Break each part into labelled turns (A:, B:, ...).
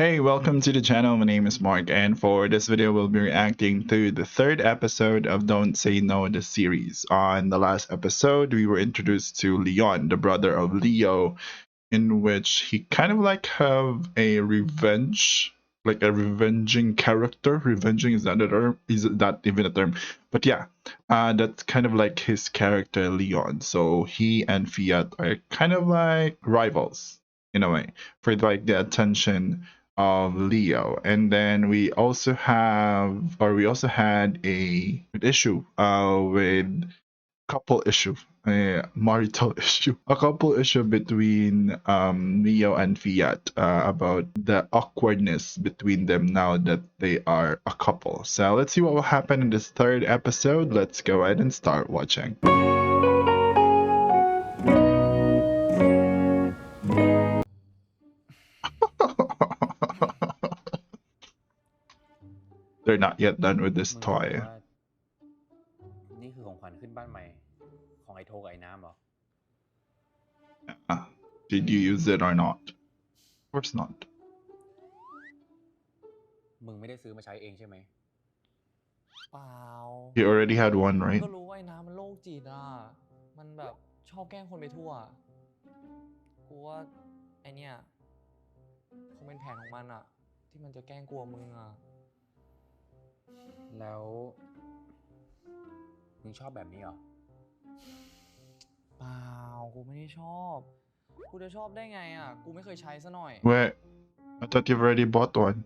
A: Hey, welcome to the channel. My name is Mark, and for this video, we'll be reacting to the third episode of Don't Say No, the series. On the last episode, we were introduced to Leon, the brother of Leo, in which he kind of like have a revenge, like a revenging character. Revenging is that a term? Is that even a term? But yeah, that's kind of like his character, Leon. So he and Fiat are kind of like rivals in a way for like the attention of Leo. And then we also had a issue with couple issue, a marital issue, a couple issue between Leo and Fiat about the awkwardness between them now that they are a couple. So let's see what will happen in this third episode. Let's go ahead and start watching. They're not yet done with this
B: มึงจะบอก
A: toy.
B: ว่านี่คือของขวัญขึ้นบ้านใหม่ของไอ้โทกับไอ้น้ำเหรอ
A: Did you use it or not? Of course not.
B: มึงไม่ได้ซื้อมาใช้เองใช่ไหม
C: เปล่า
A: You already had one,
C: ก็
A: right?
C: รู้ว่าไอ้น้ำมันโรคจิตอ่ะ มันแบบชอบแกล้งคนไปทั่ว กูว่าไอเนี้ยคงเป็นแผนของมันอ่ะ ที่มันจะแกล้งกลัวมึงอ่ะ
B: แล้วมึงชอบแบบนี้เหรอ
C: เปล่า กูไม่ได้ชอบ กูจะชอบได้ไงอ่ะ กูไม่เคยใช้ซะหน่อย
A: Wait, I thought you've already bought one.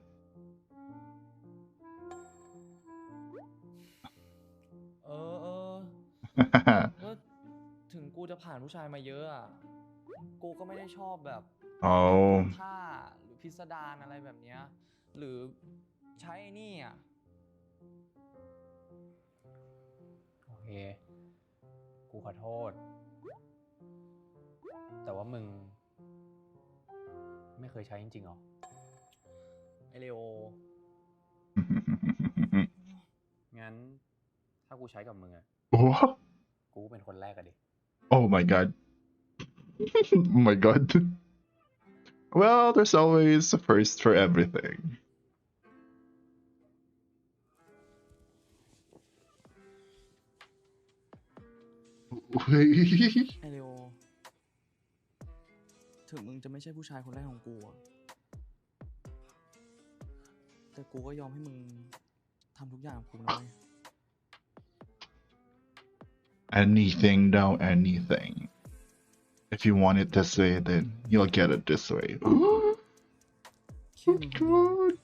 C: เออก็ถึงกูจะผ่านผู้ชายมาเยอะอ่ะ กูก็ไม่ได้ชอบแบบ
A: Oh.
C: ท่าหรือพิสดารอะไรแบบเนี้ย หรือใช้ไอ้นี่อ่ะ
B: โอเค กูขอโทษ แต่ว่ามึงไม่เคยใช้จริงๆหรอ
C: ไอเลโอ
B: งั้นถ้ากูใช้กับมึงอะ
A: What?
B: กูเป็นคนแรกอะดิ
A: Oh my god. Oh my god. Well, there's always a first for everything. Wait.
C: ไอเลโอ ถึงมึงจะไม่ใช่ผู้ชายคนแรกของกูอะแต่กูก็ยอมให้มึงทำทุกอย่างกับกูนะเว้ย
A: Anything, though, anything. If you want it this way, then you'll get it this way.
C: แค่มึงคนเดียว
A: God.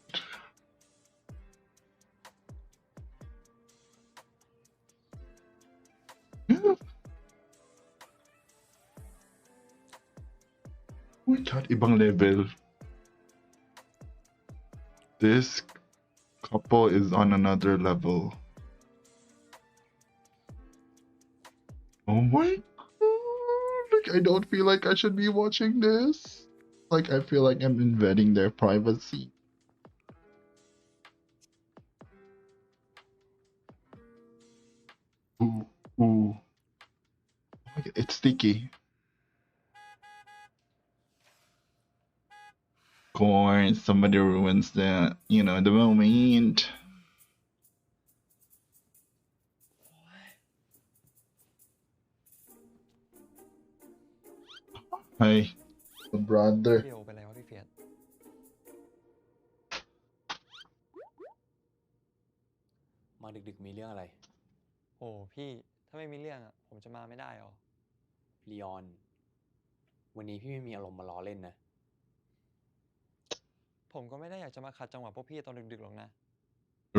A: Oh my god, ibang level. This couple is on another level. Oh my god, like I don't feel like I should be watching this. Like I feel like I'm invading their privacy. Ooh, ooh. Oh my god, it's sticky. Of course, somebody ruins the, the moment. Hey, brother.
C: เดียวไปแล้วพี่เฟียส
B: มาดึกๆมีเรื่องอะไร
C: โอ้พี่ ถ้าไม่มีเรื่องอ่ะ ผมจะมาไม่ได้หรอ
B: ลีออน วันนี้พี่ไม่มีอารมณ์มาล้อเล่นนะ
C: ผมก็ไม่ได้อยากจะมาขัดจังหวะพวกพี่ตอนดึกๆหรอกนะ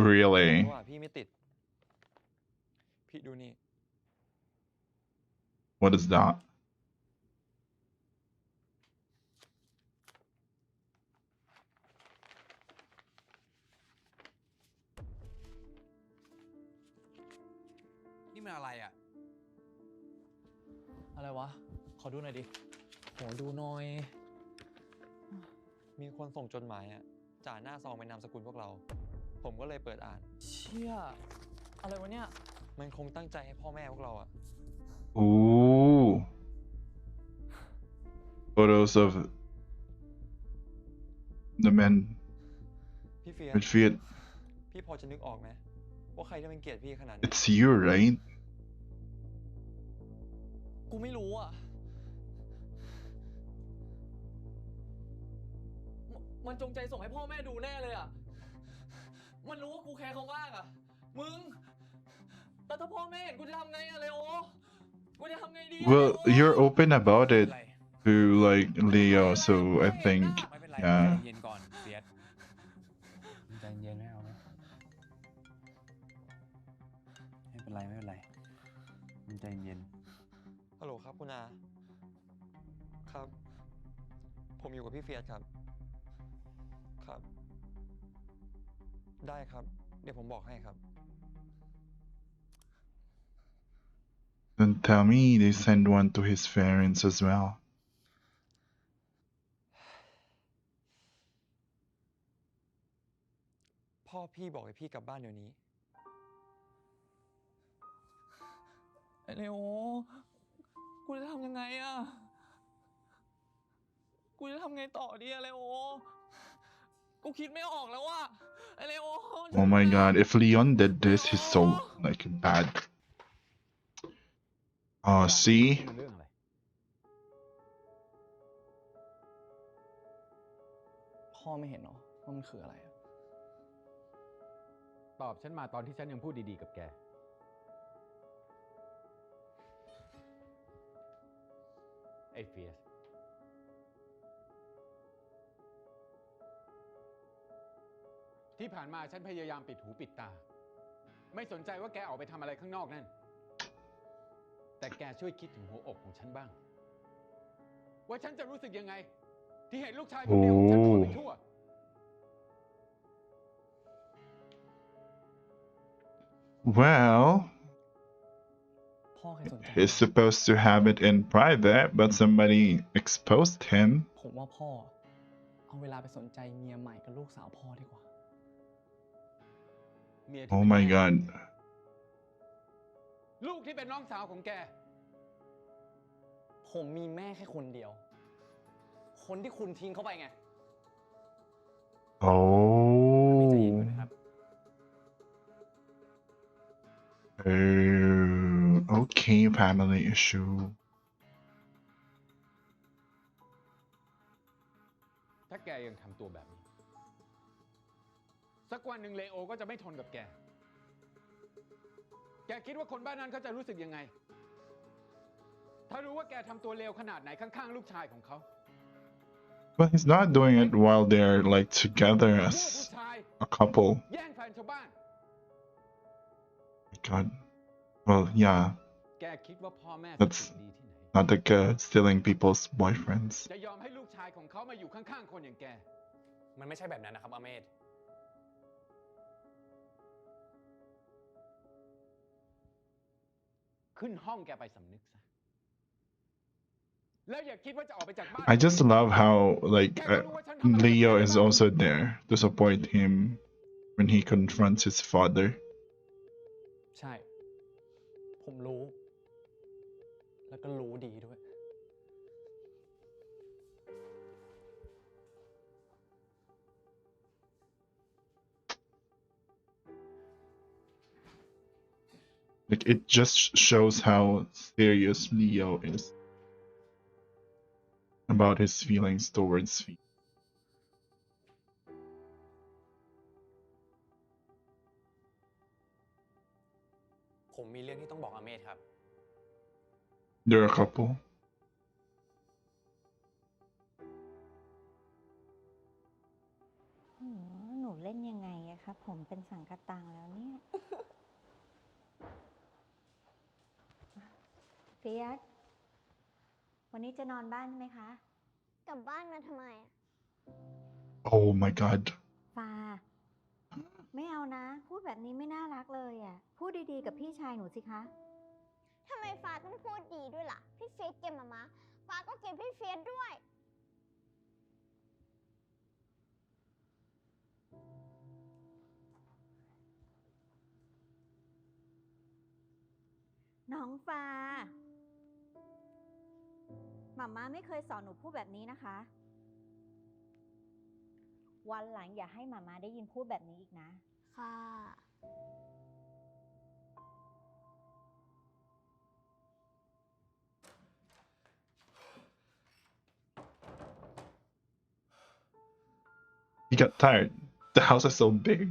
A: Really?
C: เพราะว่าพี่ไม่ติด พี่ดูนี่
A: What is that?
B: นี่มันอะไรอะ
C: อะไรวะ ขอดูหน่อยดิ ขอดูหน่อย มีคนส่งจดหมายอ่ะ จ่าหน้าซองเป็นนามสกุลพวกเรา ผมก็เลยเปิดอ่าน เชี่ย อะไรวะเนี่ย มันคงตั้งใจให้พ่อแม่พวกเราอ่ะ
A: Ooh. Photos of the men
C: พี่เฟียส
A: But Fiat,
C: พี่พอจะนึกออกไหมว่าใครที่มันเกลียดพี่ขนาดนี้
A: it's you, right?
C: กูไม่รู้อ่ะ มันจงใจส่งให้พ่อแม่ดูแน่เลยอ่ะ มันรู้ว่ากูแคร์เขามากอ่ะ มึง แต่ถ้าพ่อแม่เห็นกูจะทำไงอะเลโอ กูจะทำไงดี
A: Well, you're open about it to like Leo, so I think
B: ไม่เป็นไร
A: yeah.
B: ใจเย็นก่อนเฟียสใจเย็นไม่เอาไม่เป็นไรไม่เป็นไรมันใจเย็น
C: ฮัลโหลครับคุณอาครับ ผมอยู่กับพี่เฟียสครับ ครับ ได้ครับ เดี๋ยวผมบอกให้ครับ
A: Don't tell me they send one to his parents as well.
C: พ่อพี่บอกให้พี่กลับบ้านเดี๋ยวนี้ไอเลโอ กูจะทำยังไงอะกูจะทำไงต่อดีอะเลโอ กูคิดไม่ออกแล้วอะไอเลโอ
A: Oh my god, if Leon did this, he's so like bad. Oh, see?
B: เรื่องอะไร
C: พ่อไม่เห็นหรอว่ามันคืออะไรอะ
B: ตอบฉันมาตอนที่ฉันยังพูดดีๆกับแก ไอ้เฟียส ที่ผ่านมาฉันพยายามปิดหูปิดตา ไม่สนใจว่าแกออกไปทำอะไรข้างนอกนั่น แต่แกช่วยคิดถึงหัวอกของฉันบ้าง ว่าฉันจะรู้สึกยังไง ที่เห็นลูกชายคนเดียวของฉันโดนไปทั่ว
A: Well,
C: พ่อเคยสนใจ
A: he's supposed to have it in private, but somebody exposed him.
C: ผมว่าพ่อเอาเวลาไปสนใจเมียใหม่กับลูกสาวพ่อดีกว่า
B: เมียที่
A: Oh
B: เป็น
A: my
B: แม่
A: god.
B: ลูกที่เป็นน้องสาวของแก
C: ผมมีแม่แค่คนเดียว คนที่คุณทิ้งเขาไปไง ใจเย็นก่อน
A: Oh.
C: นะครับ
A: Okay, family issue.
B: ถ้าแกยังทำตัวแบบนี้ สักวันหนึ่งเลโอก็จะไม่ทนกับแก แกคิดว่าคนบ้านนั้นเขาจะรู้สึกยังไง ถ้ารู้ว่าแกทำตัวเลวขนาดไหนข้างๆลูกชายของเขา
A: But he's not doing it while they're like together
B: มั่วผู้
A: as
B: ชาย
A: a couple.
B: แย่งแฟนชาวบ้าน
A: God. Well, yeah,
B: แกคิดว่าพ่อแม่
A: That's
B: สติดีที่ไหน
A: not like stealing people's boyfriends.
B: จะยอมให้ลูกชายของเขามาอยู่ข้างๆคนอย่างแก
C: มันไม่ใช่แบบนั้นนะครับอาเมธ
B: ขึ้นห้องแกไปสำนึกซะ แล้วอย่าคิดว่าจะออกไปจากบ้าน
A: I just love how like Leo is also there to support him when he confronts his father.
C: ใช่ ผมรู้ แล้วก็รู้ดีด้วย
A: Like it just shows how serious Leo is about his feelings towards Fee.
C: ผมมีเรื่องที่ต้องบอกอาเมธครับ
A: They're a couple.
D: หนูเล่นยังไงอะครับผมเป็นสังกะตังแล้วเนี่ย เฟียสวันนี้จะนอนบ้านใช่ไหมคะ
E: กลับบ้านมาทำไมอะ
A: Oh my god.
D: ฟ้า ไม่เอานะ พูดแบบนี้ไม่น่ารักเลยอะพูดดีๆกับพี่ชายหนูสิคะ
E: ทำไมฟ้าต้องพูดดีด้วยล่ะ พี่เฟียสเกลียดมาฟ้าก็เกลียดพี่เฟียสด้วย
D: น้องฟ้าหม่าม่าไม่เคยสอนหนูพูดแบบนี้นะคะ วันหลังอย่าให้หมามาได้ยินพูดแบบนี้อีกนะ
E: ค่ะ
A: He got tired. The house is so big.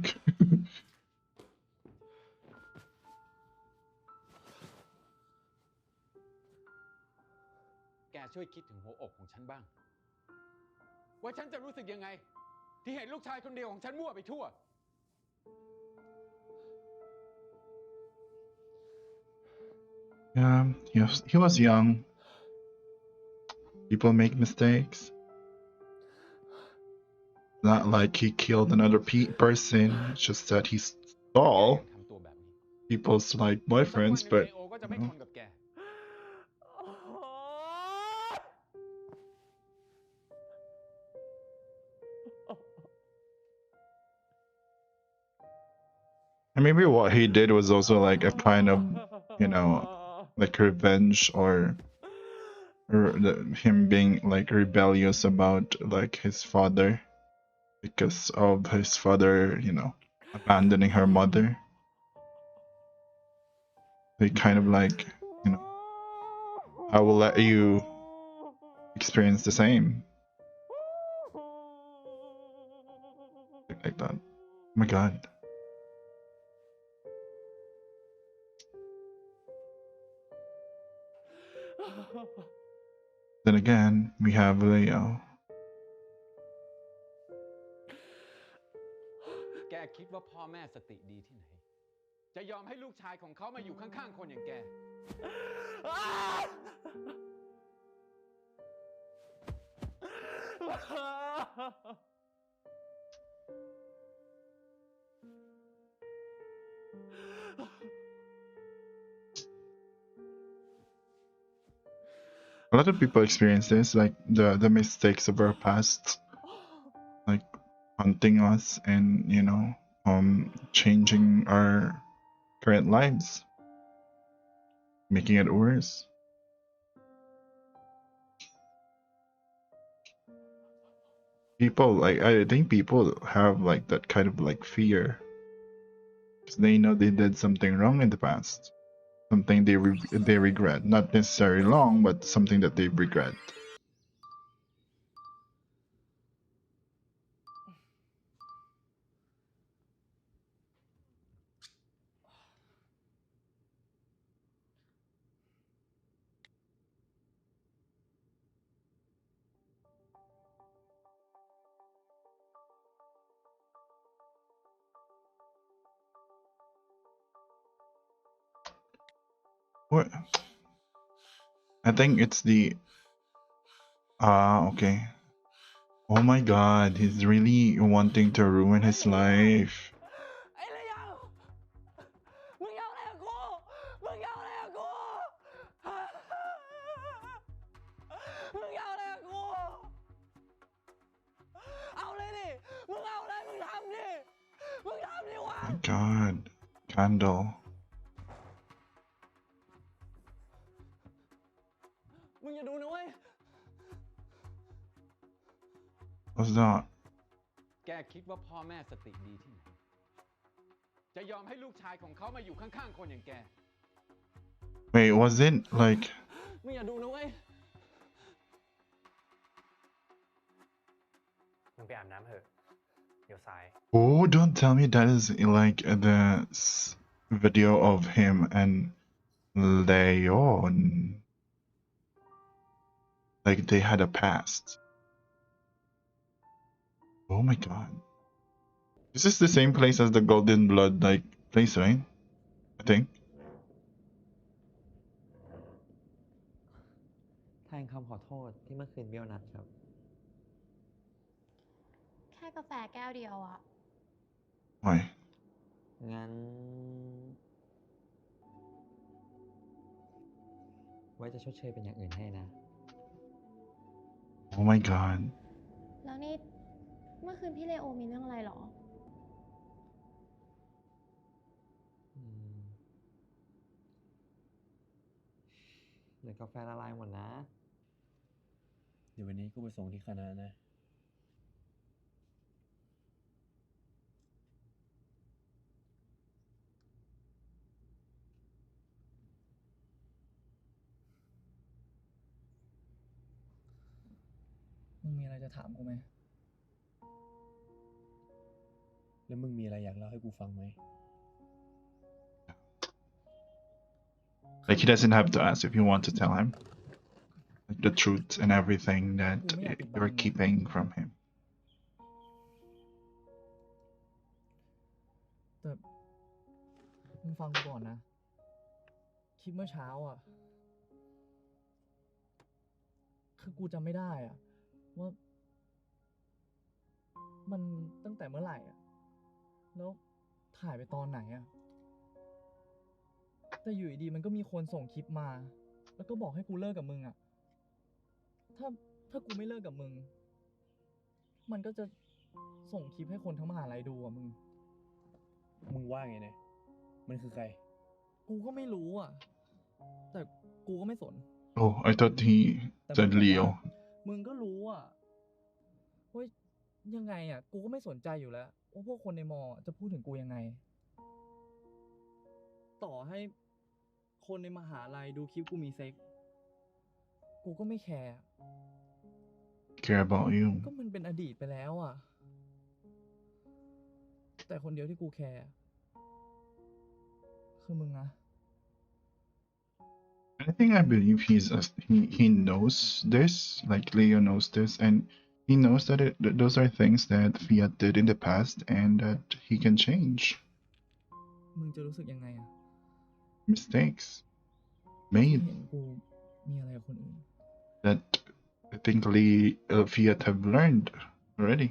B: แกช่วยคิดถึงหัวอกของฉันบ้าง ว่าฉันจะรู้สึกยังไง ที่เห็นลูกชายคนเดียวของฉันมั่วไปทั่ว
A: Yeah, he was young. People make mistakes. Not like he killed another person. It's just that he
B: แก
A: stole
B: ยังทำตัวแบบนี้
A: people's like
B: สักวัน
A: boyfriends,
B: หนึ่ง
A: but
B: เลโอก็จะไม่ทนกับแก
A: and maybe what he did was also like a kind of, like revenge or him being like rebellious about like his father because of his father, abandoning her mother. They kind of like, I will let you experience the same. Like that. Oh my god. Then again, we have Leo.
B: แกคิดว่าพ่อแม่สติดีที่ไหน จะยอมให้ลูกชายของเขามาอยู่ข้างๆคนอย่างแก
A: A lot of people experience this, like the mistakes of our past, like haunting us and changing our current lives, making it worse. People like I think people have like that kind of like fear because they know they did something wrong in the past, something they regret, not necessarily wrong, but something that they regret. What? I think it's the okay. Oh my god, he's really wanting to ruin his life.
C: ไอ้ระยองมึงเอาอะไรกับกูมึงเอาอะไรกับกูมึงเอาอะไรกับกูเอาเลยดิมึงเอาเลยมึงทำดิมึงทำดิวะ
A: My god, Candle.
C: มึงอย่าดูนะเว้ย
A: What's that?
B: แกคิดว่าพ่อแม่สติดีที่ไหน จะยอมให้ลูกชายของเขามาอยู่ข้างๆคนอย่างแก
A: Wait, was it like?
C: มึงอย่าดูนะเว้ย
F: มึงไปอาบน้ำเถอะเดี๋ยวสาย
A: Oh, don't tell me that is like the video of him and Leon. Like they had a past. Oh my god. This is the same place as the Golden Blood like place, right? I think.
C: แทนคำขอโทษที่เมื่อคืนเบี้ยวนัดครับ
G: แค่กาแฟแก้วเดียวอะ
A: Why?
C: งั้น ไว้จะชดเชยเป็นอย่างอื่นให้นะ
A: Oh my god.
G: แล้วนี่ เมื่อคืนพี่เลโอมีเรื่องอะไรหรอ
C: เดี๋ยวกาแฟละลายหมดนะ
F: เดี๋ยววันนี้กูไปส่งที่คณะนะ
H: งมีอะไรจะถามกูไหม
I: แล้วมึงมีอะไรอยากเล่าให้กูฟังไหม
A: Like he doesn't have to ask if you want to tell him like the truth and everything that you're keeping from him.
H: แต่มึงฟังกูก่อนนะ คลิปเมื่อเช้าอ่ะ คือกูจำไม่ได้อ่ะว่ามันตั้งแต่เมื่อไหร่อ่ะ แล้วถ่ายไปตอนไหนอ่ะ แต่อยู่ดีๆมันก็มีคนส่งคลิปมา แล้วก็บอกให้กูเลิกกับมึงอ่ะ ถ้ากูไม่เลิกกับมึง มันก็จะส่งคลิปให้คนทั้งมหาลัยดูอ่ะมึง
I: มึงว่าไงเนี่ย มันคือใคร
H: กูก็ไม่รู้อ่ะ แต่กูก็ไม่สน
A: Oh, I thought he
H: แต่
A: said Leo.
H: มึงก็รู้อ่ะว่ายังไงอ่ะ กูก็ไม่สนใจอยู่แล้วว่าพวกคนในมอจะพูดถึงกูยังไง ต่อให้คนในมหาลัยดูคลิปกูมีเซ็ก กูก็ไม่แคร์
A: Care about you.
H: ก็มันเป็นอดีตไปแล้วอ่ะ แต่คนเดียวที่กูแคร์คือมึงนะ
A: I think I believe he knows this, like Leo knows this, and he knows that those are things that Fiat did in the past and that he can change.
H: มึงจะรู้สึกยังไงอ่ะ
A: Mistakes
H: ที่
A: made
H: เห็นกูมีอะไรกับคนอื่น
A: that I think Fiat have learned already.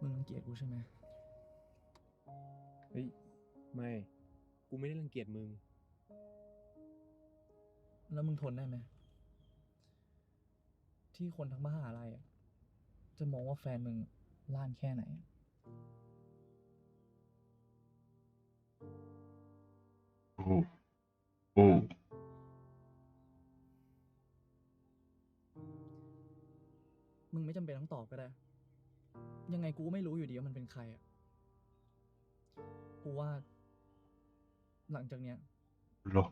H: มึงรังเกียจกูใช่ไหม
I: เฮ้ย ไม่ กูไม่ได้รังเกียจมึง
H: แล้วมึงทนได้ไหม ที่คนทั้งมหาลัยอะจะมองว่าแฟนมึงล้านแค่ไหน
A: Oh, oh.
H: มึงไม่จำเป็นต้องตอบก็ได้ ยังไงกูก็ไม่รู้อยู่ดีว่ามันเป็นใครอ่ะ กูว่า หลังจากเนี้ย
A: Lo.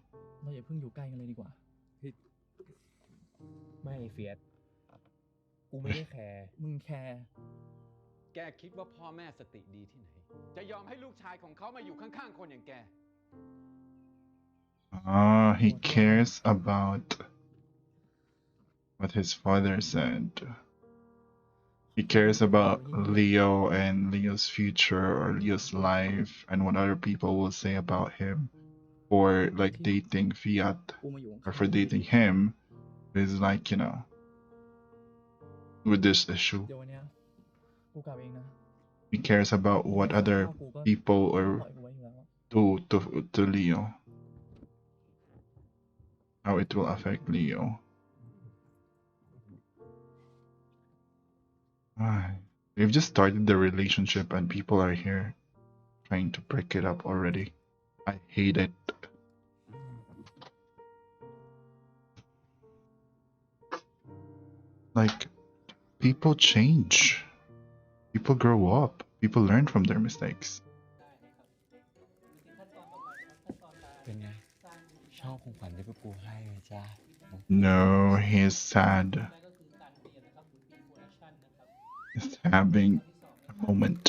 H: เราอย่าเพิ่งอยู่ใกล้กันเลยดีกว่า
I: ไม่เฟียส กูไม่ได้แคร์
H: มึงแคร์
B: แกคิดว่าพ่อแม่สติดีที่ไหน จะยอมให้ลูกชายของเขามาอยู่ข้างๆคนอย่างแก
A: Ah, he cares about what his father said. He cares about Leo and Leo's future or Leo's life and what other people will say about him for like dating Fiat
H: กูมาอยู่
A: or for dating him is like, you know, with this issue.
H: เดี๋ยววันเนี้ยกูกลับเองนะ
A: He cares about what other people
H: ปล่
A: or
H: อยกูไว้อยู่แล้วอะ
A: to Leo. How it will affect Leo. We've just started the relationship and people are here trying to break it up already. I hate it. Like, people change. People grow up. People learn from their mistakes.
C: เป็นไง ชอบของขวัญที่พวกกูให้ไหมจ๊ะ
A: No, he's sad. He's having a moment.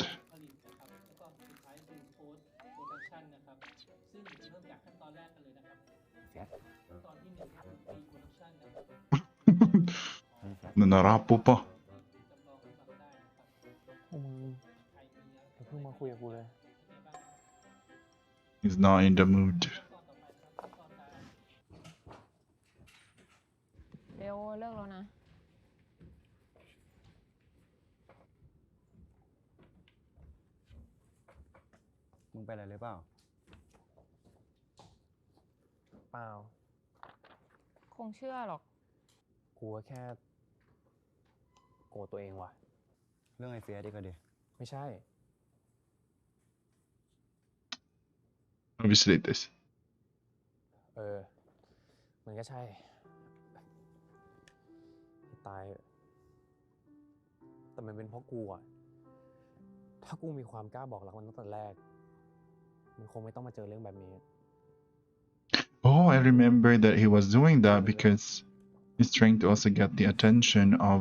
A: Nanarapo pa.
C: พวกมึงอย่าเพิ่งมาคุยกับกูเลย
A: He's not in the mood.
G: เร็วเลิกแล้วนะ
J: มึงไปอะไรหรือเปล่า
F: เปล่า
G: คงเชื่อหรอก
F: กูก็แค่โกรธตัวเองว่ะ
J: เรื่องไอ้เฟียสดีก็ดี
F: ไม่ใช่
A: Obviously this.
F: มันก็ใช่ ตาย แต่มันเป็นเพราะกูอะถ้ากูมีความกล้าบอกรักมันตั้งแต่แรก มันคงไม่ต้องมาเจอเรื่องแบบนี้
A: Oh, I remember that he was doing that because he's trying to also get the attention of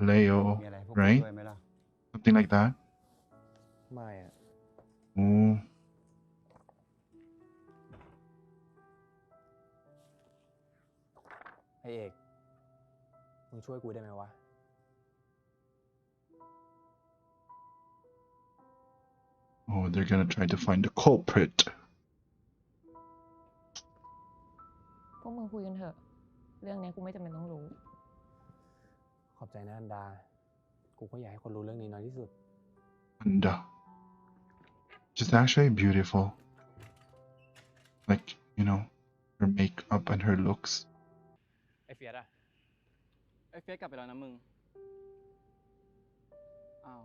A: Leo,
J: มีอะไรพวกกู
A: right?
J: ช่วยไหมล่ะ
A: Something like that.
F: ไม่อะ
A: Oh,
F: ไอเอกมึงช่วยกูได้ไหมวะ
A: oh, they're gonna try to find the culprit.
K: พวกมึงคุยกันเถอะ เรื่องนี้กูไม่จำเป็นต้องรู้
F: ขอบใจนะอันดา กูก็อยากให้คนรู้เรื่องนี้น้อยที่สุด
A: And she's actually beautiful. Like, you know, her makeup and her looks.
L: ไอเฟียสอะไอเฟียสกลับไปแล้วนะมึง อ้าว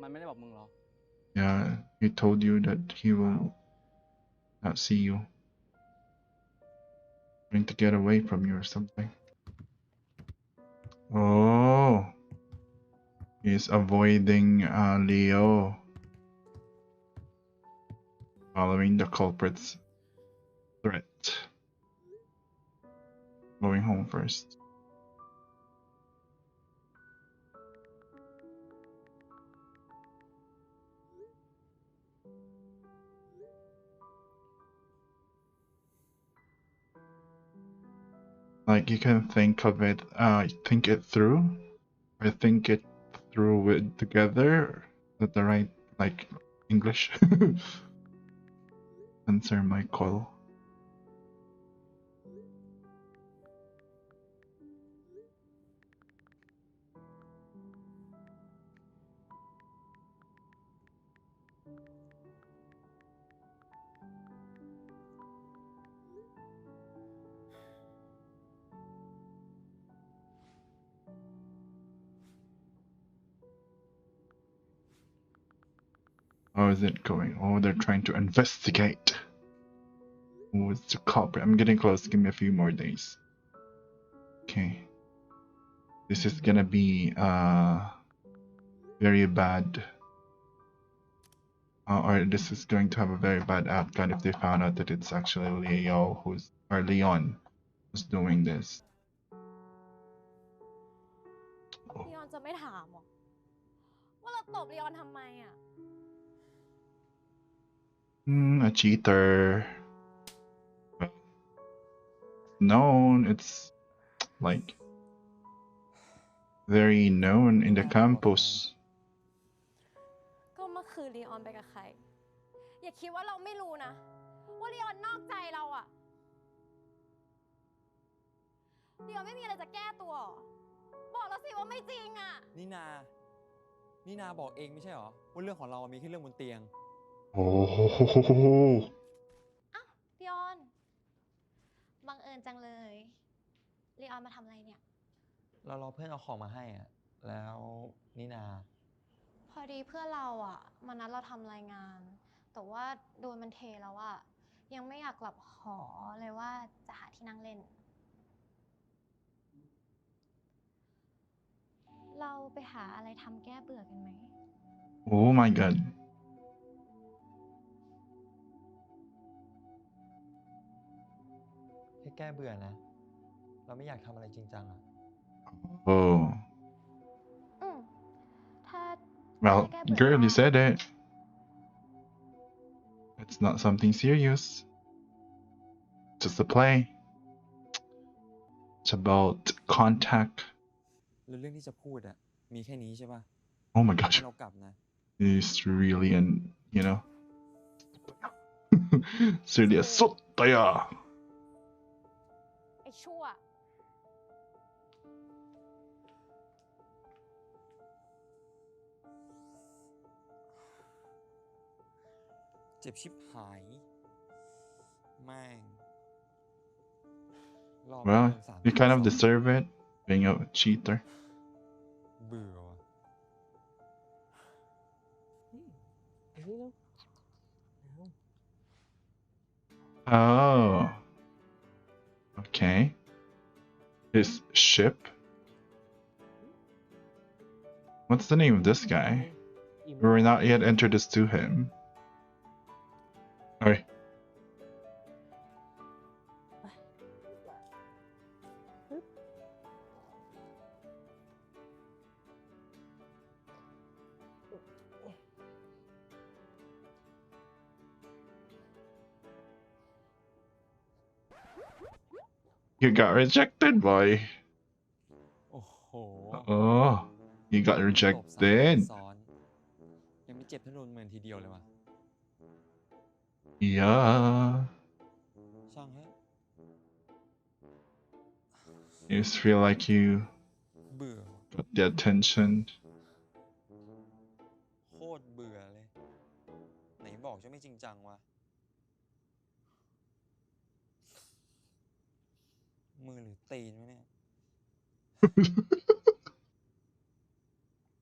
L: มันไม่ได้บอกมึงหรอ
A: Yeah, he told you that he will not see you. Trying to get away from you or something. Oh, he's avoiding Leo. Following the culprit's threat. Going home first. Like you can think of it, think it through, or think it through with together. Is that the right like English? Answer my call. How is it going? Oh, they're trying to investigate. Who is the culprit? I'm getting close. Give me a few more days. Okay. This is gonna be very bad. Or this is going to have a very bad outcome if they found out that it's actually Leo or Leon who's doing this.
G: ลีออนจะไม่ถามหรอว่าเราตบลีออนทำไมอ่ะ
A: A cheater. Well, known. It's like very known in the campus.
G: ก็เมื่อคืนลีออนไปกับใคร อย่าคิดว่าเราไม่รู้นะ ว่าลีออนนอกใจเราอ่ะลีออนไม่มีอะไรจะแก้ตัวหรอบอกเราสิว่าไม่จริงอ่ะ
C: นี่นาบอกเองไม่ใช่หรอว่าเรื่องของเรามีแค่เรื่องบนเตียง
A: Oh.
G: อ้าวลีออนบังเอิญจังเลยลีออนมาทำอะไรเนี่ย
C: เรารอเพื่อนเอาของมาให้อ่ะ แล้วนี่นา
G: พอดีเพื่อนเราอ่ะมานัดเราทำรายงาน แต่ว่าโดนมันเทแล้วอ่ะยังไม่อยากกลับหอเลยว่าจะหาที่นั่งเล่น เราไปหาอะไรทำแก้เบื่อกันไหม
A: Oh my god.
C: แค่แก้เบื่อนะ เราไม่อยากทำอะไรจริงจังอ่ะ
A: Oh.
G: ถ้า
A: Well,
G: แก้เบื่อ
A: girl, you
G: ได้
A: said it. It's not something serious. Just a play. It's about contact.
C: แล้วเรื่องที่จะพูดอ่ะ มีแค่นี้ใช่ป่ะ
A: Oh my gosh.
C: เรากลับนะ
A: It's really you know. It's really a sotaya.
G: ไอ้ชั่ว
C: เจ็บชิบหาย แม่ง รอมา
A: Well,
C: เดือน
A: you kind of
C: 32
A: deserve it, being a cheater.
C: เบื่อว่ะ
A: Oh. Okay. His ship? What's the name of this guy? We were not yet introduced to him. You got rejected, boy.
C: โอ้โห
A: Oh, you got
C: ตบ3
A: rejected.
C: ซ้อน ยังไม่เจ็บเท่าโดนเมินทีเดียวเลยว่ะ
A: Yeah.
C: ช่างเถอะ
A: You just feel like you
C: เบื่อ
A: got the attention.
C: โคตรเบื่อเลย ไหนบอกจะไม่จริงจังวะ มือหรือตีนวะเนี่ย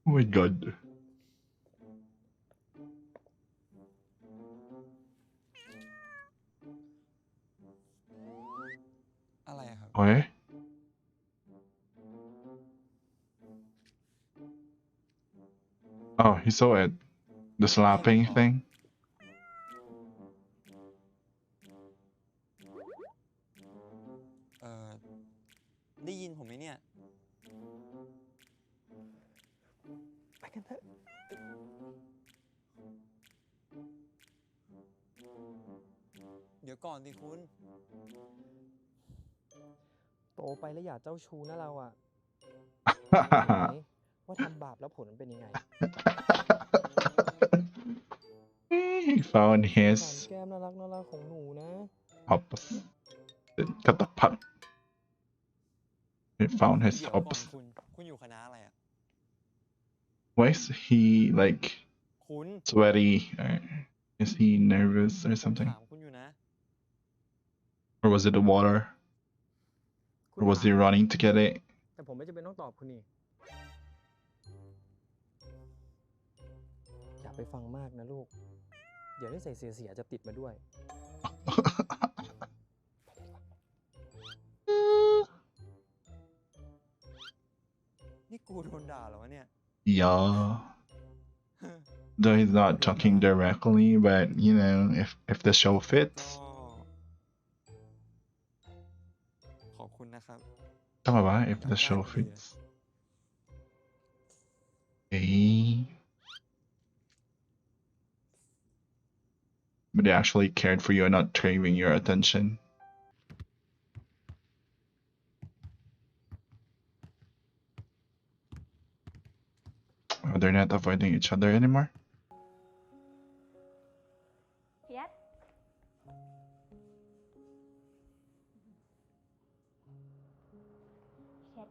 A: Oh my god.
C: อะไรอะครับ
A: What? Oh, he saw it. The slapping thing.
C: ได้ยินผมไหมเนี่ย
H: ไปกันเถอะ
C: เดี๋ยวก่อนดิคุณ
H: โตไปแล้วอย่าเจ้าชู้นะเราอ่ะ เห็นไหมว่าทำบาปแล้วผลมันเป็นยังไง
A: He found
H: สาร
A: his
H: แก้มน่ารักของหนูนะ
A: opposite. Got the pup. He found his
C: เดี๋ยวก่อน
A: opposite.
C: คุณอยู่คณะอะไรอะ
A: Why is he like
C: คุณ
A: sweaty? Is he nervous or
C: ผม
A: something?
C: ถามคุณอยู่นะ
A: Or was it the water?
H: คุณ
A: Or was
H: ถา
A: he
H: ม
A: running to get it?
H: แต่ผมไม่จำเป็นต้องตอบคุณนี่ อย่าไปฟังมากนะลูก เดี๋ยวนิสัยเสียๆจะติดมาด้วย
C: นี่กูโดนด่าเหรอวะเนี่ย
A: Yeah. Though he's not talking directly, but you know, if the show
C: ก็
A: fits.
C: ขอบคุณนะครับ
A: Come on, if
C: อยาก
A: the
C: ได้
A: show
C: พอดีเลย
A: fits. Okay. But they actually cared for you and not craving your attention. Oh, they're not avoiding each other anymore?
D: เพียร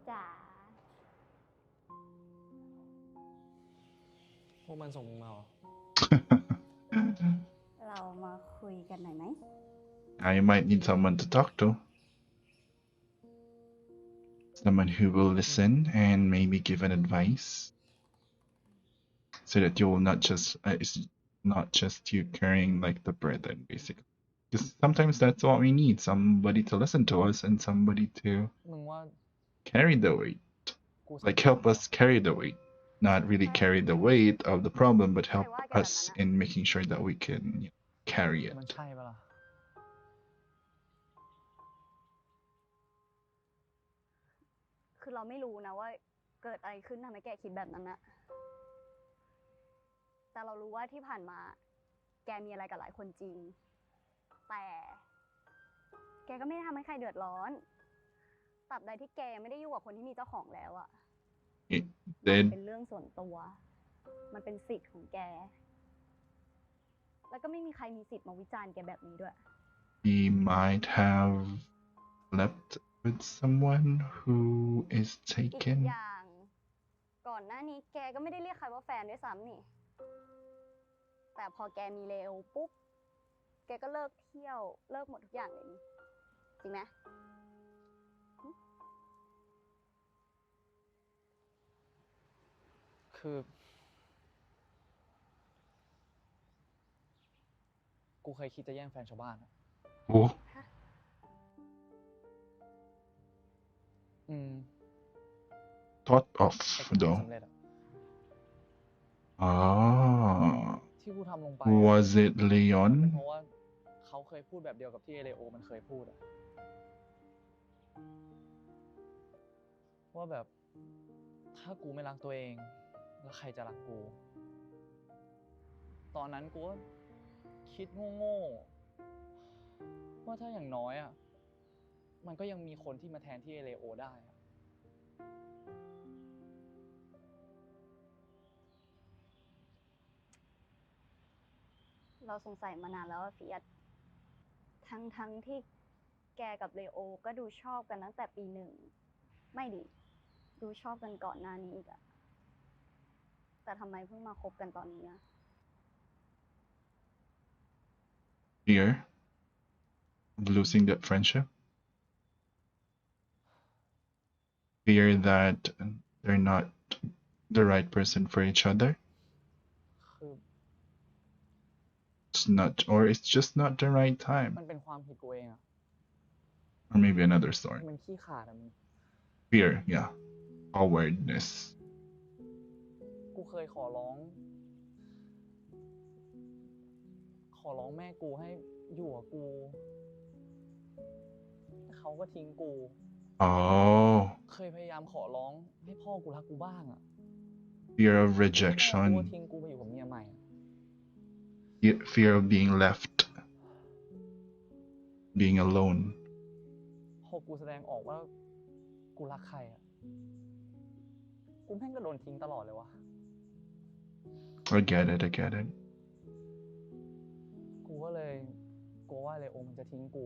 D: จ๋า
H: พวกมันส่งมึงมาเหรอ
D: เรามาคุยกันหน่อยไหม
A: I might need someone to talk to. Someone who will listen and maybe give an advice. So that you will not just, it's not just you carrying like the burden, basically. Because sometimes that's what we need, somebody to listen to us and somebody to
H: มึงว่า
A: carry the weight.
H: กู
A: Like help us carry the weight. Not really carry the weight of the problem, but help us in making sure that we can carry
H: มัน
A: it.
H: ใช่ปะล่ะ
M: คือเราไม่รู้นะว่าเกิดอะไรขึ้นทำให้แกคิดแบบนั้นนะแต่เรารู้ว่าที่ผ่านมาแกมีอะไรกับหลายคนจริง แต่แกก็ไม่ได้ทำให้ใครเดือดร้อนตราบใดที่แกยังไม่ได้ยุ่งกับคนที่มีเจ้าของแล้วอะ
A: It
M: มัน
A: did.
M: เป็นเรื่องส่วนตัว มันเป็นสิทธิ์ของแก แล้วก็ไม่มีใครมีสิทธิ์มาวิจารณ์แกแบบนี้ด้วย
A: He might have slept with someone who is
M: อีก
A: taken.
M: อย่าง ก่อนหน้านี้แกก็ไม่ได้เรียกใครว่าแฟนด้วยซ้ำนี่ แต่พอแกมีเลโอปุ๊บ แกก็เลิกเที่ยว เลิกหมดทุกอย่างเลยนี่จริงไหม
H: คือ กูเคยคิดจะแย่งแฟนชาวบ้านอะ
A: Oh, thought of
H: แต่กูทำ
A: though.
H: สำเร็จอะ
A: Ah,
H: ที่กูทำลงไป
A: was it
H: เพ
A: Leon?
H: ราะว่าเขาเคยพูดแบบเดียวกับที่เอเลโอมันเคยพูดอะว่าแบบถ้ากูไม่รักตัวเอง แล้วใครจะรักกู ตอนนั้นกูก็คิดโง่ๆว่าถ้าอย่างน้อยอะ มันก็ยังมีคนที่มาแทนที่เลโอได้อะ
M: เราสงสัยมานานแล้วว่าเฟียสทั้งที่แกกับเลโอก็ดูชอบกันตั้งแต่ปี 1ไม่ดิดูชอบกันก่อนหน้านี้อีกอะแต่ทำไมเพิ่งมาคบกันตอนนี้อะ
A: Fear of losing that friendship. Fear that they're not the right person for each other.
H: คือ
A: It's not, or it's just not the right time.
H: มันเป็นความผิดกูเองอะ
A: Or maybe another story.
H: มันขี้ขลาดอะมึง
A: Fear, yeah. Cowardness.
H: กูเคยขอร้องแม่กูให้อยู่กับกูแต่เขาก็ทิ้งกู
A: Oh,
H: เคยพยายามขอร้องให้พ่อกูรักกูบ้างอะ
A: fear of
H: พ่อกูก็
A: rejection.
H: ทิ้งกูไปอยู่กับเมียใหม่อะ
A: Fear of being left. Being alone.
H: พอกูแสดงออกว่ากูรักใครอะกูแม่งก็โดนทิ้งตลอดเลยวะ
A: I get it, I get it.
H: กูก็เลยกลัวว่าเลโอมันจะทิ้งกู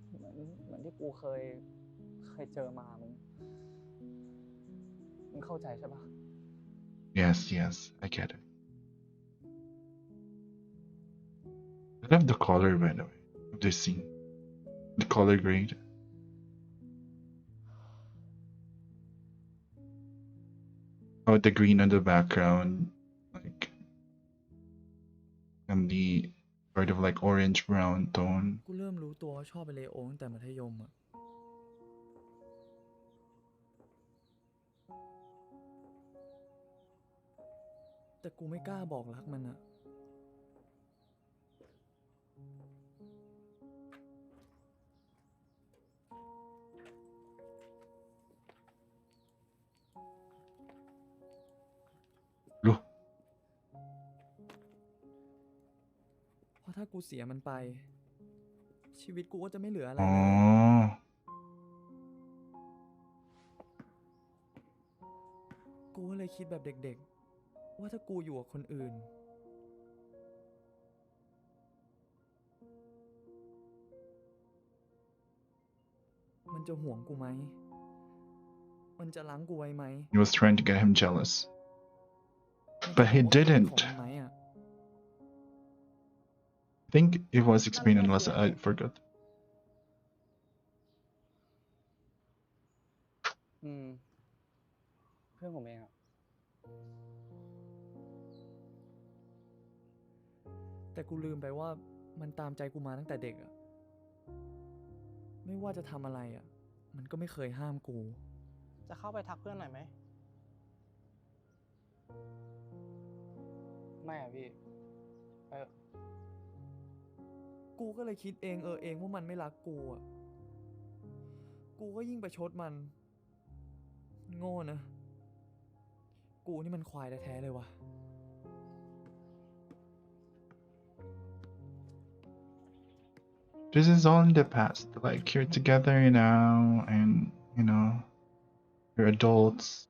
H: เหมือนที่กูเคยเจอมามึงเข้าใจใช่ปะ
A: Yes, I get it. I love the color, by the way, of this scene. The color grade. Oh, the green on the background, like, and the sort of like orange brown tone.
H: กูเริ่มรู้ตัวว่าชอบเลโอตั้งแต่มัธยมอะแต่กูไม่กล้าบอกรักมันอะ
A: Look.
H: เพราะถ้ากูเสียมันไป ชีวิตกูก็จะไม่เหลืออะไรเลย
A: Oh,
H: กูก็เลยคิดแบบเด็กๆ ว่าถ้ากูอยู่กับคนอื่น มันจะห่วงกูไหม มันจะล้างกูไว้ไหม
A: he was trying to get him jealous, but he
H: มันจะเป็นของ
A: didn't.
H: มันไหมอะ
A: I think it was explained unless I forgot.
H: เพื่อนผมเองอะแต่กูลืมไปว่ามันตามใจกูมาตั้งแต่เด็กอะไม่ว่าจะทำอะไรอะมันก็ไม่เคยห้ามกู
N: จะเข้าไปทักเพื่อนหน่อยไหม
H: ไม่อะพี่กูก็เลยคิดเองว่ามันไม่รักกูอะกูก็ยิ่งประชดมัน โง่นะ กูนี่มันควายแท้ๆเลยวะ
A: This is all in the past. Like, you're together now, and you know, you're adults.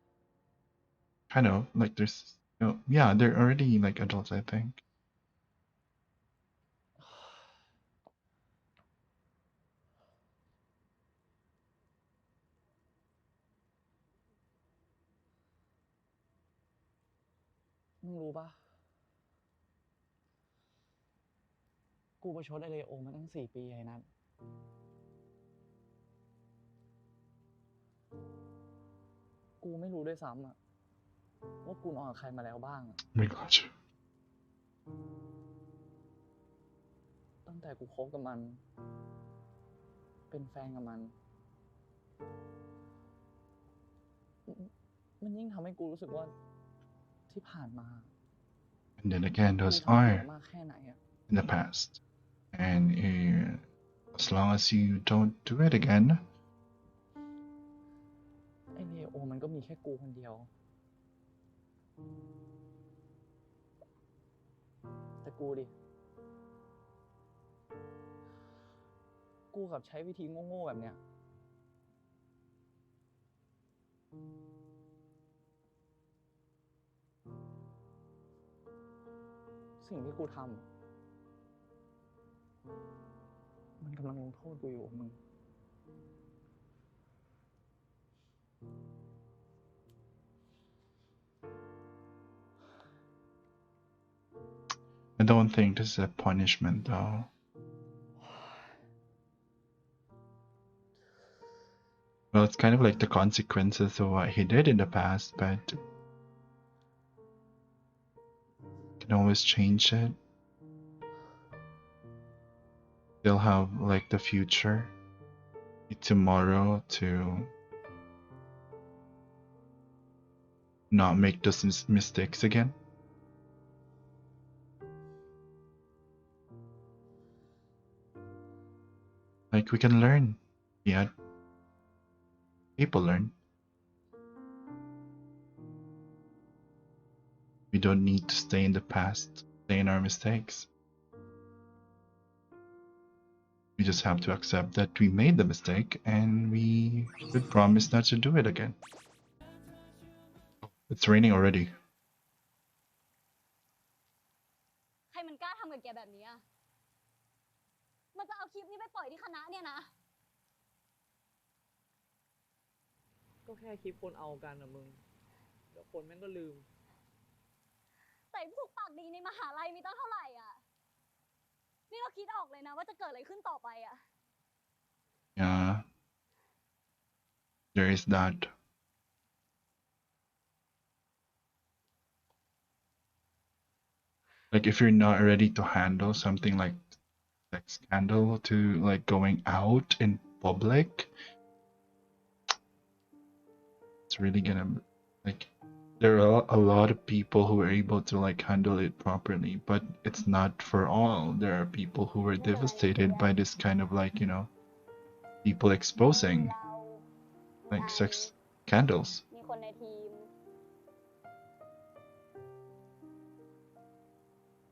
A: Kind of like there's, yeah, they're already like adults, I think. มึงรู้ปะกูประชดไอเลโอมาตั้ง4 ปีไอ้นัทกูไม่รู้ด้วยซ้ำอะว่ากูนอนกับใครมาแล้วบ้างอะ Oh my gosh.
H: ตั้งแต่กูคบกับมัน เป็นแฟนกับมัน มันยิ่งทำให้กูรู้สึกว่าที่ผ่านมา
A: And then again,
H: กู
A: those
H: ทำเสีย
A: are
H: มากแค่ไหนอะ
A: in the past. And as long as you don't do it again,
H: ไอเลโอมันก็มีแค่กูคนเดียว แต่กูดิ ก กูกับใช้วิธีโง่ๆแบบเนี้ยสิ่งที่กูทำมันกำลังลงโทษกูอยู่มึง
A: I don't think this is a punishment though. Well, it's kind of like the consequences of what he did in the past, but you can always change it. They'll have like the future, tomorrow, to not make those mistakes again. Like, we can learn. Yeah. People learn. We don't need to stay in the past, stay in our mistakes. We just have to accept that we made the mistake and we should promise not to do it again. It's raining already.
M: ใครมันกล้าทำกับแกแบบนี้อะมันจะเอาคลิปนี้ไปปล่อยที่คณะเนี่ยนะ
H: ก็แค่คลิปคนเอากันนะมึงเดี๋ยวคนแม่งก็ลืม
M: แต่พวกปากดีในมหาลัยมีตั้งเท่าไหร่อ่ะ นี่เราคิดออกเลยนะว่าจะเกิดอะไรขึ้นต่อไปอ่ะ
A: Yeah. There is that. Like, if you're not ready to handle something like sex scandal to like going out in public, it's really gonna like, there are a lot of people who are able to like handle it properly, but it's not for all. There are people who were devastated by this kind of like, you know, people exposing like sex scandals.
M: มีคนในทีม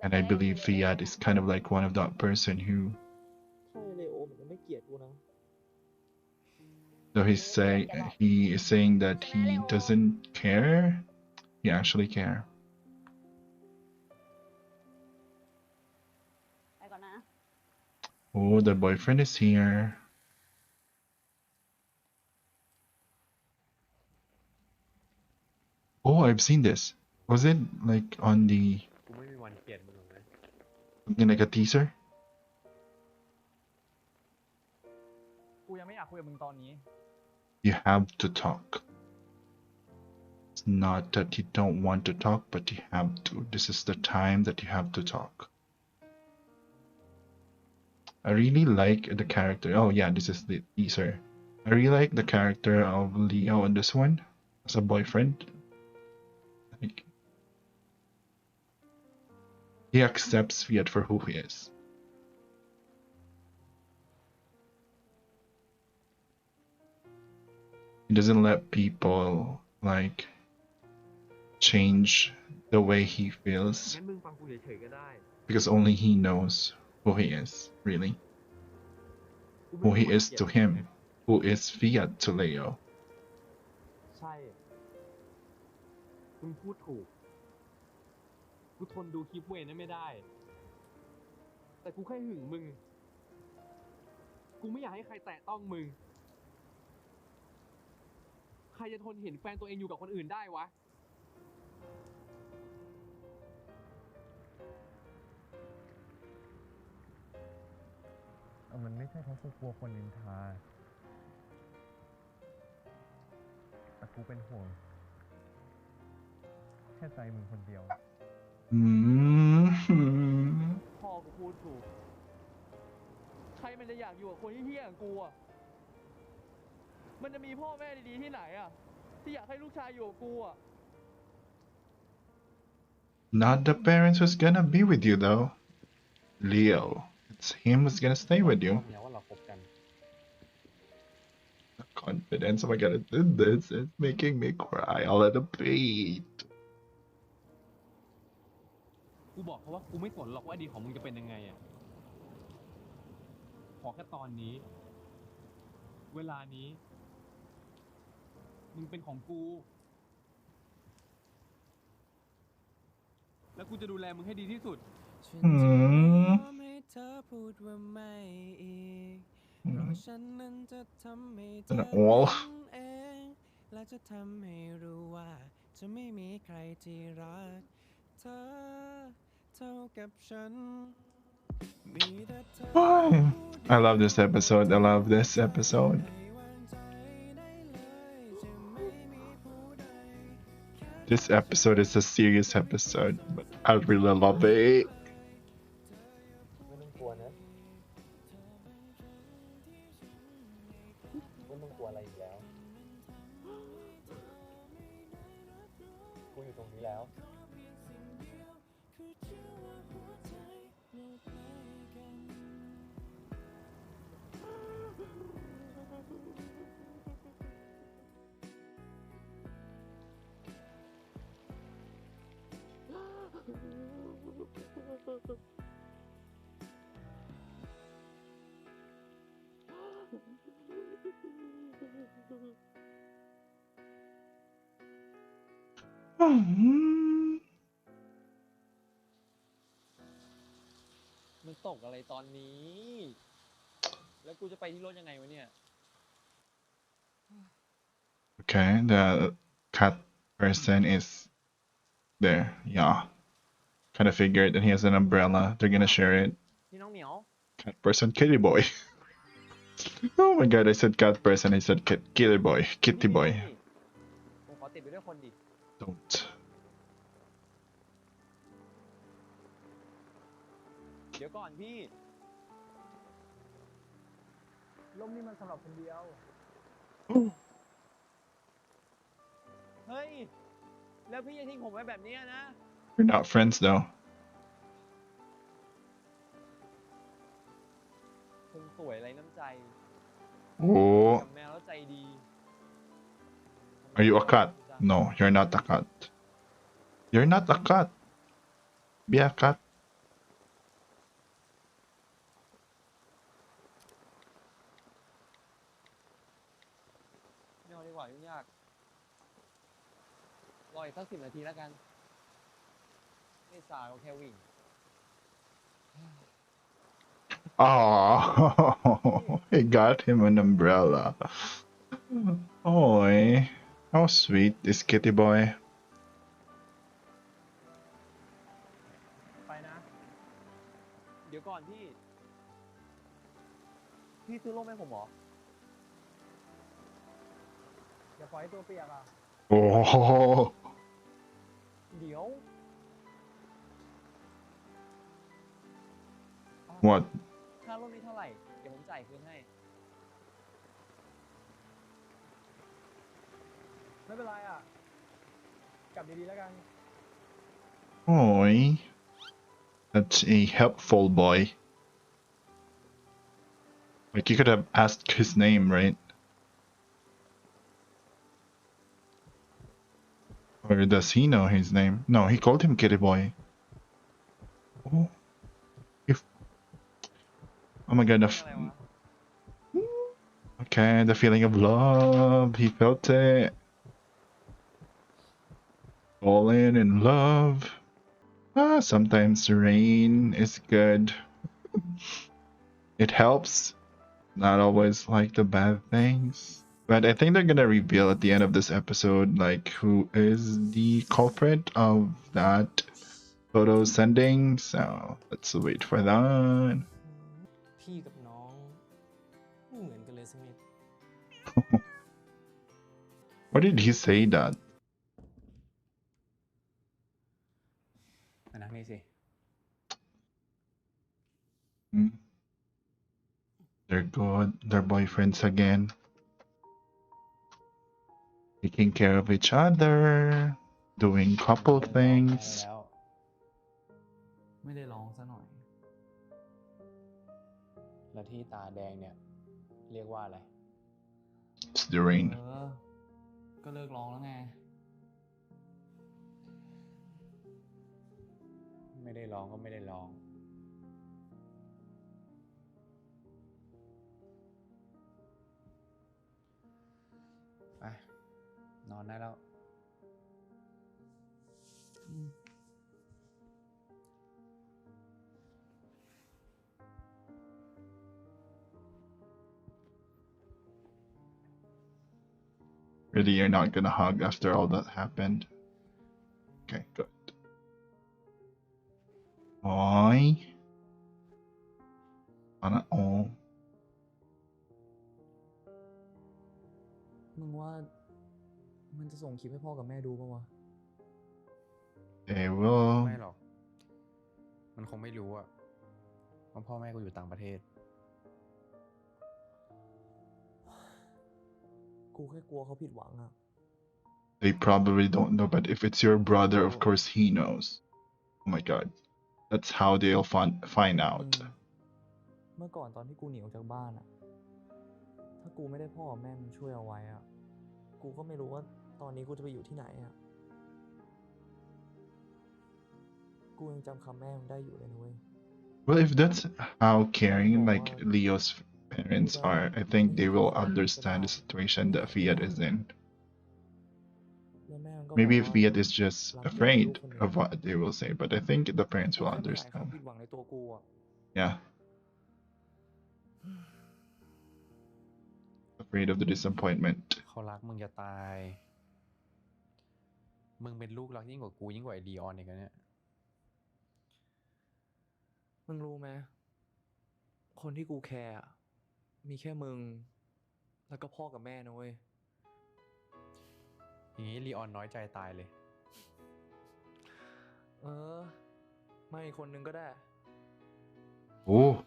A: And I believe Fiat is kind of like one of that person who,
H: ใช่เลโอมันจะไม่เกลียดกูนะ
A: though he is saying that he doesn't care, he actually care.
M: ไปก่อนนะ
A: Oh, the boyfriend is here. Oh, I've seen this. Was it like on the
L: กูไม่มีวันเกลียดมึงหรอกนะ
A: something like a teaser?
H: กูยังไม่อยากคุยกับมึงตอนนี้
A: You have to talk. It's not that you don't want to talk, but you have to. This is the time that you have to talk. I really like the character. Oh yeah, this is the teaser. I really like the character of Leo in this one as a boyfriend. Like, he accepts Fiat for who he is. He doesn't let people like change the way he feels,
H: งั้นมึงฟังกูเฉยๆก็ได้
A: because only he knows who he is, really. Who he is to him, who is Fiat to Leo.
H: ใช่ มึงพูดถูก กูทนดูคลิปเวรนั้นไม่ได้ แต่กูแค่หึงมึง กูไม่อยากให้ใครแตะต้องมึง ใครจะทนเห็นแฟนตัวเองอยู่กับคนอื่นได้วะ
O: มันไม่ใช่เพราะกูกลัวคนนินทา แต่กูเป็นห่วงแค่ใจมึงคนเดียว
H: พ่อกูพูดถูก ใครมันจะอยากอยู่กับคนที่เหี้ยอย่างกูอ่ะ มันจะมีพ่อแม่ดีๆที่ไหนอ่ะ ที่อยากให้ลูกชายอยู่กับกูอ่ะ
A: Not the parents who's gonna be with you though. Leo. It's him who's gonna stay with you.
L: แล้วว่าเราคบกัน
A: The confidence. Oh my god, I did this. It's making me cry all at the beat.
H: กูบอกเขาว่ากูไม่สนหรอกว่าอดีตของมึงจะเป็นยังไงอ่ะ
L: ขอแค่ตอนนี้ เวลานี้ มึงเป็นของกู แล้วกูจะดูแลมึงให้ดีที่สุด
A: อืม
H: ให้เธอพูดว่าไม่อีกเพราะฉันนั้นจะทำให้เธอ
A: โอ้
H: เองและจะทำให้รู้ว่าจะไม่มีใครที่รักเธอเท่ากับฉันมีแต่เธอ
A: I love this episode. I love this episode. This episode is a serious episode, but I really love it.
F: ไม่ต้องกลัวนะไม่ต้องกลัวอะไรอีกแล้ว กูอยู่ตรงนี้แล้ว
C: มันตกอะไรตอนนี้ แล้วกูจะไปที่รถยังไงวะเนี่ย
A: Okay, the cat person is there. Yeah. Kind of figured, and he has an umbrella. They're gonna share it.
C: พี่น้องเหมียว
A: Cat person, kitty boy. Oh my god, I said cat person, I said kitty boy, kitty boy.
C: ผมขอติดไปด้วยคนดิ
A: Don't.
C: เดี๋ยวก่อนพี่
N: ร่มนี่มันสำหรับคนเดียว
C: เฮ้ย แล้วพี่จะทิ้งผมไว้แบบนี้นะ
A: We're not friends though.
C: คนสวยไรน้ำใจ
A: Oh,
C: กับแมวแล้วใจดี
A: are you a cat? No, you're not a cat. You're not a cat. Be a cat.
C: ไม่เอาดีกว่ายุ่งยาก รออีกสัก10 นาทีแล้วกัน ไม่สายก็แค่วิ่ง
A: Oh, I got him an umbrella. Oh, how sweet is kitty boy.
N: ไปนะ
C: เดี๋ยวก่อนพี่ พี่ซื้อร่มให้ผมเหรอ
N: อย่าปล่อยให้ตัวเปียกอ่ะ
A: Oh,
C: เดี๋ยว
A: what?
C: ค่าร่มนี้เท่าไหร่ เดี๋ยวผมจ่ายคืนให้
N: ไม่เป็นไรอ่ะ กลับดีๆแล้วกัน
A: Oh, that's a helpful boy. Like you could have asked his name, right? Or does he know his name? No, he called him kitty boy. Oh, oh my god, okay, the feeling of love, he felt it. Falling in love. Sometimes rain is good. It helps. Not always like the bad things. But I think they're gonna reveal at the end of this episode, like, who is the culprit of that photo sending. So let's wait for that.
H: พี่กับน้องไม่เหมือนกันเลยสักนิด
A: Why did he say that?
L: มานั่งนี่สิ
A: They're good. They're boyfriends again. Taking care of each other. Doing couple things.
H: ไม่ได้ร้องซะหน่อย
F: แล้วที่ตาแดงเนี่ย เรียกว่าอะไร
A: It's the rain.
H: ก็เลิกร้องแล้วไง
F: ไม่ได้ร้องก็ไม่ได้ร้อง
H: ก
L: ไปนอนได้แล้ว
A: Really, you're not gonna hug after all that happened? Okay, good. Oi. Oh.
H: มึงว่ามันจะส่งคลิปให้พ่อกับแม่ดูปะวะ
A: They will.
L: ไม่หรอก มันคงไม่รู้อะว่าพ่อแม่กูอยู่ต่างประเทศ
H: กูแค่กลัวเขาผิดหวังอะ
A: They probably don't know, but if it's your brother, of course he knows. Oh my god. That's how they'll find out.
H: เมื่อก่อนตอนที่กูหนีออกจากบ้านอะถ้ากูไม่ได้พ่อกับแม่มึงช่วยเอาไว้อะกูก็ไม่รู้ว่าตอนนี้กูจะไปอยู่ที่ไหนอะกูยังจำคำแม่มึงได้อยู่เลยนะเว้ย
A: Well, if that's how caring like Leo's parents are, I think they will understand the situation that Fiat is in. Maybe Fiat is just afraid of what they will say, but I think the parents will understand. Yeah. Afraid of the disappointment.
L: เขารักมึงจะตาย มึงเป็นลูกรักยิ่งกว่ากูยิ่งกว่าไอ้ลีออนอีกนะเนี่ย
H: มึงรู้ไหมคนที่กูแคร์อะมีแค่มึงแล้วก็พ่อกับแม่นะเว้ย
L: อย่างนี้ลีออนน้อยใจตายเลย
H: ไม่คนนึงก็ได้
A: Oh.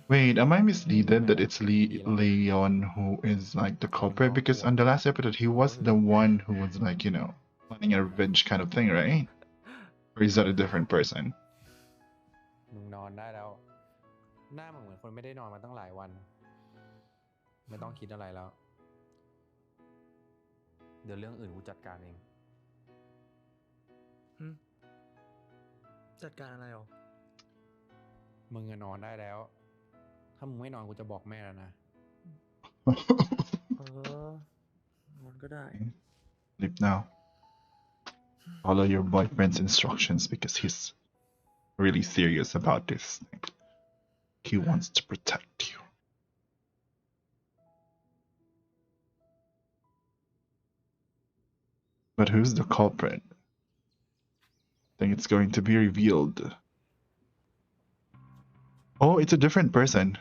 A: Wait, am I misleaded that it's Leon who is like the culprit? Because on the last episode, he was the one who was like, you know, planning a revenge kind of thing, right? Or is that a different person?
L: มึงนอนได้แล้ว หน้ามึงเหมือนคนไม่ได้นอนมาตั้งหลายวัน ไม่ต้องคิดอะไรแล้ว เดี๋ยวเรื่องอื่นกูจัดการเอง
H: จัดการอะไรหรอ
L: มึงนอนได้แล้ว ถ้ามึงไม่นอนกูจะบอกแม่แล้วนะ
H: นอนก็ได้
A: Sleep now. Follow your boyfriend's instructions because he's really serious about this thing. He wants to protect you. But who's the culprit? I think it's going to be revealed. Oh, it's a different person.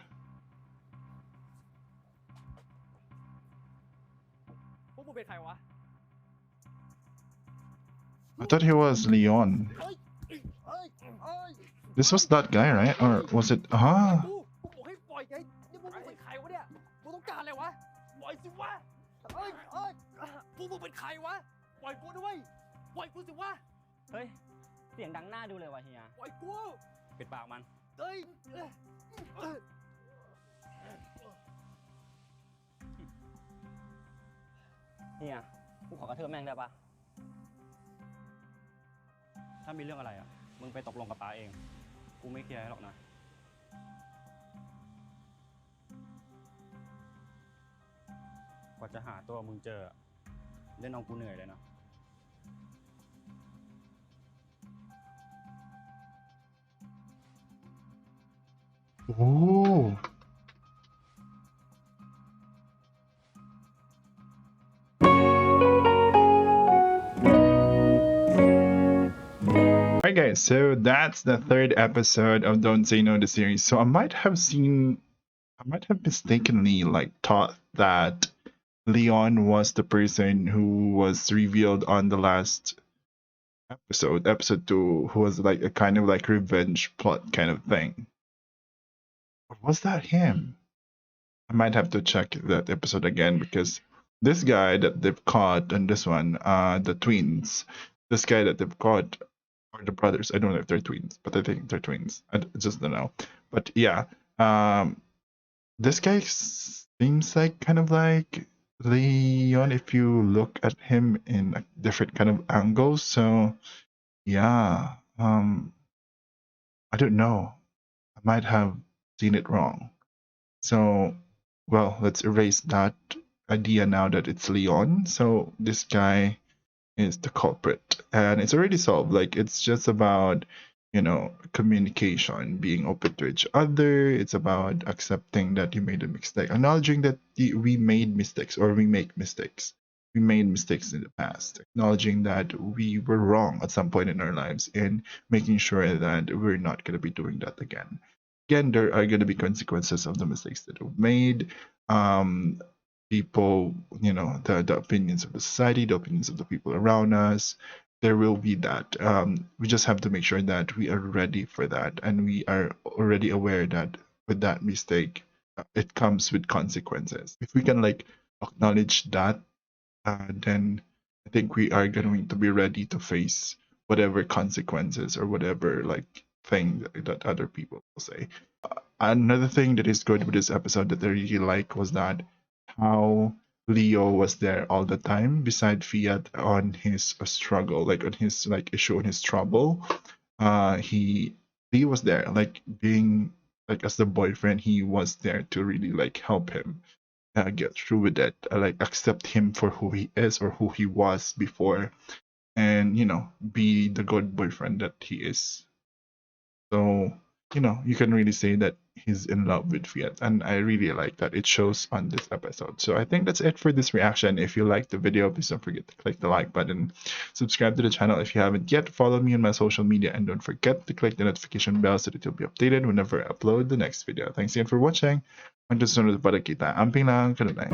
A: I thought he was Leon. This was that guy, right? Or was it? Ah.
P: เฮ้ย เสียงดังหน้าดูเลยวะเฮียปล่อยกูปิดปากมันเฮียกูขอกระเทือแม่งได้ปะถ้ามีเรื่องอะไรอ่ะ มึงไปตกลงกับป้าเอง กูไม่เคลียร์ให้หรอกนะ กว่าจะหาตัวมึงเจอเล่นเอากูเหนื่อยเลยนะ
A: Ooh. Alright guys, so that's the third episode of Don't Say No the series. So I might have mistakenly like thought that Leon was the person who was revealed on the last episode 2, who was like a kind of like revenge plot kind of thing. Or was that him? I might have to check that episode again because this guy that they've caught and this one, the twins, this guy that they've caught are the brothers. I don't know if they're twins, but I think they're twins. I just don't know. But yeah, this guy seems like kind of like Leon if you look at him in like different kind of angles. So yeah, I don't know. I might have seen it wrong. So, well, let's erase that idea now that it's Leon. So this guy is the culprit, and it's already solved. Like it's just about communication, being open to each other. It's about accepting that you made a mistake, acknowledging that we made mistakes or we make mistakes. We made mistakes in the past, acknowledging that we were wrong at some point in our lives, and making sure that we're not going to be doing that again. Again, there are going to be consequences of the mistakes that we've made. People, the opinions of the society, the opinions of the people around us, there will be that. We just have to make sure that we are ready for that, and we are already aware that with that mistake, it comes with consequences. If we can acknowledge that, then I think we are going to be ready to face whatever consequences or whatever thing that other people will say. Another thing that is good with this episode that I really like was that how Leo was there all the time beside Fiat on his struggle, on his issue, on his trouble. He was there, being as the boyfriend. He was there to really help him get through with it, accept him for who he is or who he was before, and be the good boyfriend that he is. So you can really say that he's in love with Fiat, and I really like that. It shows on this episode. So I think that's it for this reaction. If you liked the video, please don't forget to click the like button, subscribe to the channel if you haven't yet, follow me on my social media, and don't forget to click the notification bell so that you'll be updated whenever I upload the next video. Thanks again for watching. Hanggang sa sunod pa kita. Amping lang, kanunay.